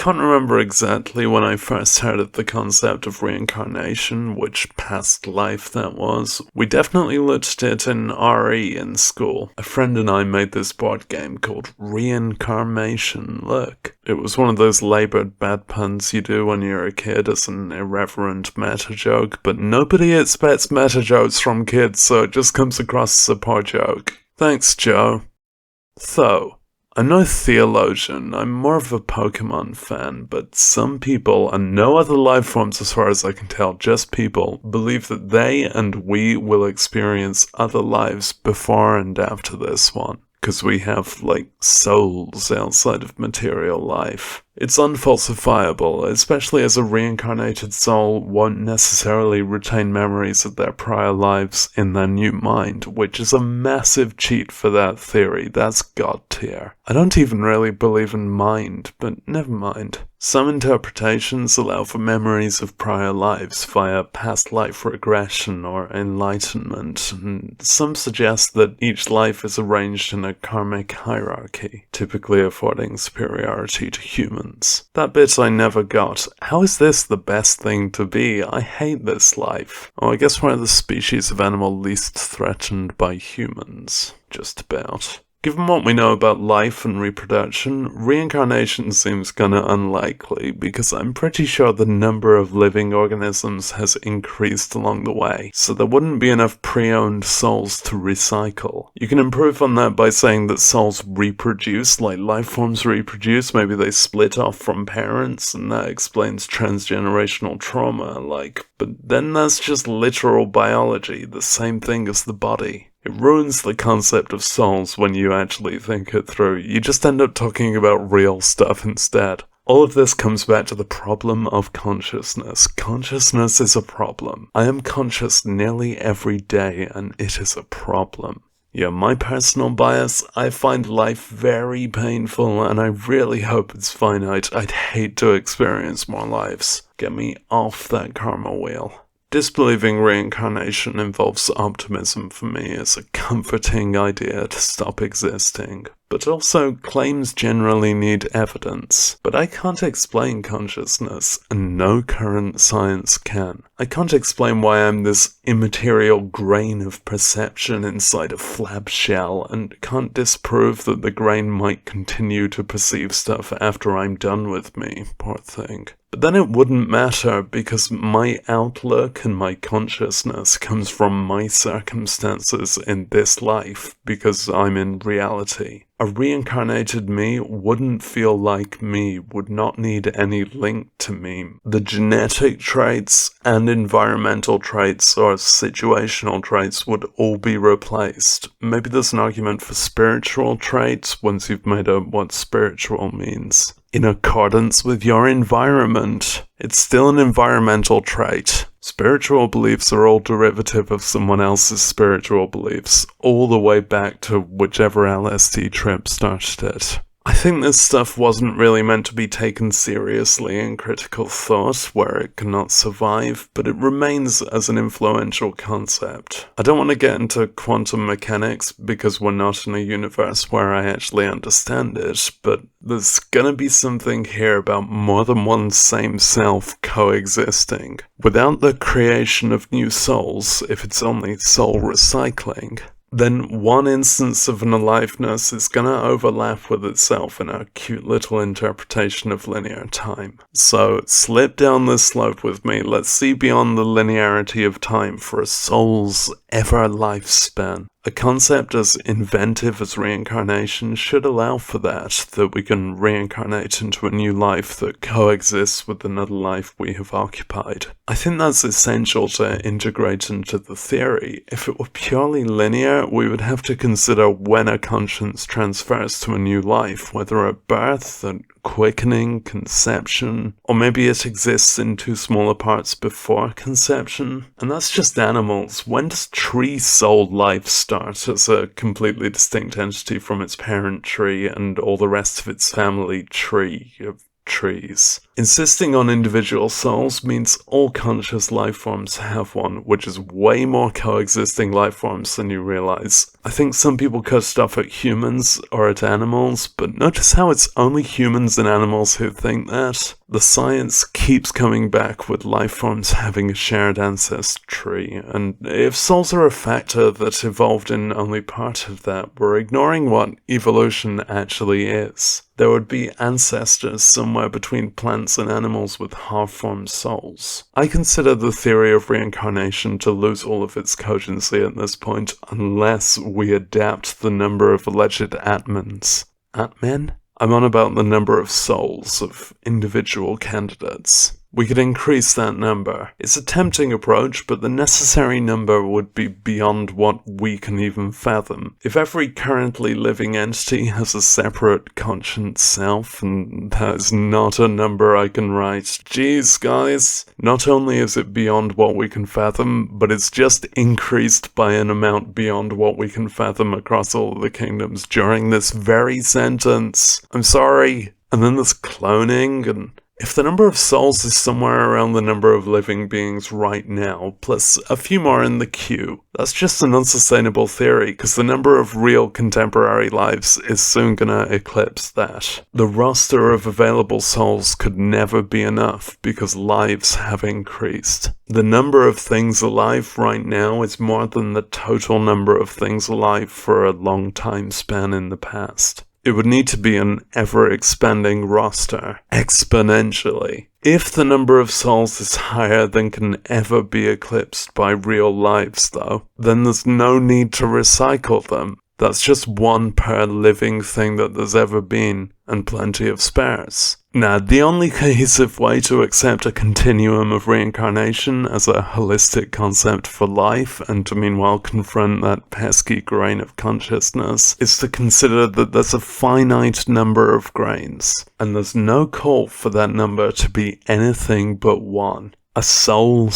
can't remember exactly when I first heard of the concept of reincarnation, which past life that was. We definitely looked at it in RE in school. A friend and I made this board game called Reincarnation. Look, it was one of those laboured bad puns you do when you're a kid as an irreverent meta joke, but nobody expects meta jokes from kids, so it just comes across as a poor joke. Thanks, Joe. So, I'm no theologian, I'm more of a Pokemon fan, but some people, and no other life forms as far as I can tell, just people, believe that they and we will experience other lives before and after this one. Because we have, souls outside of material life. It's unfalsifiable, especially as a reincarnated soul won't necessarily retain memories of their prior lives in their new mind, which is a massive cheat for that theory. That's god tier. I don't even really believe in mind, but never mind. Some interpretations allow for memories of prior lives via past life regression or enlightenment, and some suggest that each life is arranged in a karmic hierarchy, typically affording superiority to humans. That bit I never got. How is this the best thing to be? I hate this life. Oh, I guess we're the species of animal least threatened by humans. Just about. Given what we know about life and reproduction, reincarnation seems kinda unlikely because I'm pretty sure the number of living organisms has increased along the way, so there wouldn't be enough pre-owned souls to recycle. You can improve on that by saying that souls reproduce, like life forms reproduce, maybe they split off from parents, and that explains transgenerational trauma, but then that's just literal biology, the same thing as the body. It ruins the concept of souls when you actually think it through. You just end up talking about real stuff instead. All of this comes back to the problem of consciousness. Consciousness is a problem. I am conscious nearly every day, and it is a problem. Yeah, my personal bias, I find life very painful, and I really hope it's finite. I'd hate to experience more lives. Get me off that karma wheel. Disbelieving reincarnation involves optimism for me as a comforting idea to stop existing, but also claims generally need evidence. But I can't explain consciousness, and no current science can. I can't explain why I'm this immaterial grain of perception inside a flab shell, and can't disprove that the grain might continue to perceive stuff after I'm done with me, poor thing. But then it wouldn't matter because my outlook and my consciousness comes from my circumstances in this life because I'm in reality. A reincarnated me wouldn't feel like me, would not need any link to me. The genetic traits and environmental traits or situational traits would all be replaced. Maybe there's an argument for spiritual traits once you've made up what spiritual means. In accordance with your environment. It's still an environmental trait. Spiritual beliefs are all derivative of someone else's spiritual beliefs, all the way back to whichever LSD trip started it. I think this stuff wasn't really meant to be taken seriously in critical thought, where it cannot survive, but it remains as an influential concept. I don't want to get into quantum mechanics because we're not in a universe where I actually understand it, but there's gonna be something here about more than one same self coexisting. Without the creation of new souls, if it's only soul recycling, then one instance of an aliveness is gonna overlap with itself in a cute little interpretation of linear time. So, slip down this slope with me, let's see beyond the linearity of time for a soul's ever lifespan. A concept as inventive as reincarnation should allow for that we can reincarnate into a new life that coexists with another life we have occupied. I think that's essential to integrate into the theory. If it were purely linear, we would have to consider when a conscience transfers to a new life, whether at birth, at quickening, conception, or maybe it exists in two smaller parts before conception. And that's just animals. When does tree soul life start as a completely distinct entity from its parent tree and all the rest of its family tree of trees. Insisting on individual souls means all conscious life forms have one, which is way more coexisting life forms than you realize. I think some people cut off at humans or at animals, but notice how it's only humans and animals who think that? The science keeps coming back with life forms having a shared ancestry, and if souls are a factor that evolved in only part of that, we're ignoring what evolution actually is. There would be ancestors somewhere between plants and animals with half-formed souls. I consider the theory of reincarnation to lose all of its cogency at this point, unless we adapt the number of alleged Atmans. Atmen? I'm on about the number of souls of individual candidates. We could increase that number. It's a tempting approach, but the necessary number would be beyond what we can even fathom. If every currently living entity has a separate conscious self, and that is not a number I can write, geez guys, not only is it beyond what we can fathom, but it's just increased by an amount beyond what we can fathom across all of the kingdoms during this very sentence. I'm sorry. And then there's cloning, and if the number of souls is somewhere around the number of living beings right now, plus a few more in the queue, that's just an unsustainable theory, because the number of real contemporary lives is soon gonna eclipse that. The roster of available souls could never be enough, because lives have increased. The number of things alive right now is more than the total number of things alive for a long time span in the past. It would need to be an ever-expanding roster, exponentially. If the number of souls is higher than can ever be eclipsed by real lives, though, then there's no need to recycle them. That's just one per living thing that there's ever been, and plenty of spares. Now, the only cohesive way to accept a continuum of reincarnation as a holistic concept for life, and to meanwhile confront that pesky grain of consciousness, is to consider that there's a finite number of grains, and there's no call for that number to be anything but one. A soul.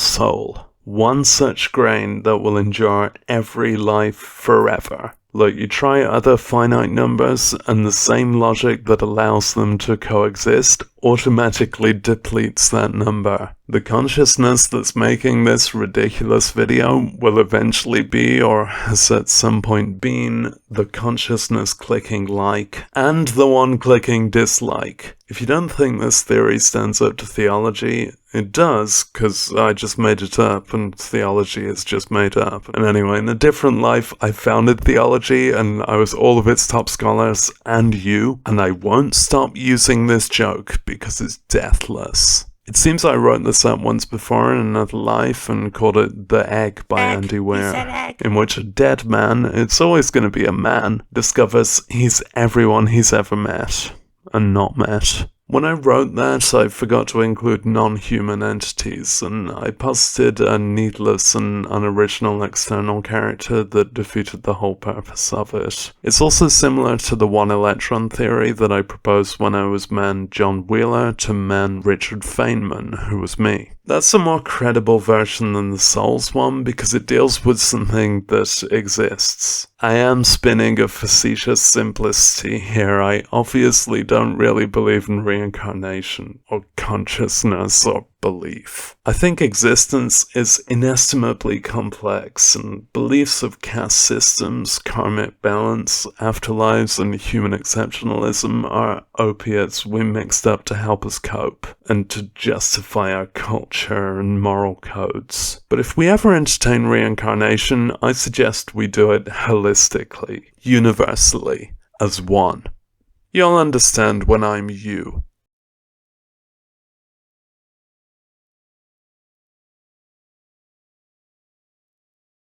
One such grain that will endure every life forever. Look, you try other finite numbers, and the same logic that allows them to coexist automatically depletes that number. The consciousness that's making this ridiculous video will eventually be, or has at some point been, the consciousness clicking like, and the one clicking dislike. If you don't think this theory stands up to theology, it does, because I just made it up, and theology is just made up. And anyway, in a different life, I founded theology, and I was all of its top scholars, and you, and I won't stop using this joke, because it's deathless. It seems I wrote this up once before in another life and called it The Egg by Andy Weir, in which a dead man, it's always going to be a man, discovers he's everyone he's ever met, and not met. When I wrote that, I forgot to include non-human entities, and I posited a needless and unoriginal external character that defeated the whole purpose of it. It's also similar to the one-electron theory that I proposed when I was man John Wheeler to man Richard Feynman, who was me. That's a more credible version than the Souls one because it deals with something that exists. I am spinning a facetious simplicity here. I obviously don't really believe in reincarnation, or consciousness, or belief. I think existence is inestimably complex, and beliefs of caste systems, karmic balance, afterlives, and human exceptionalism are opiates we mixed up to help us cope, and to justify our culture and moral codes. But if we ever entertain reincarnation, I suggest we do it holistically, universally, as one. You'll understand when I'm you.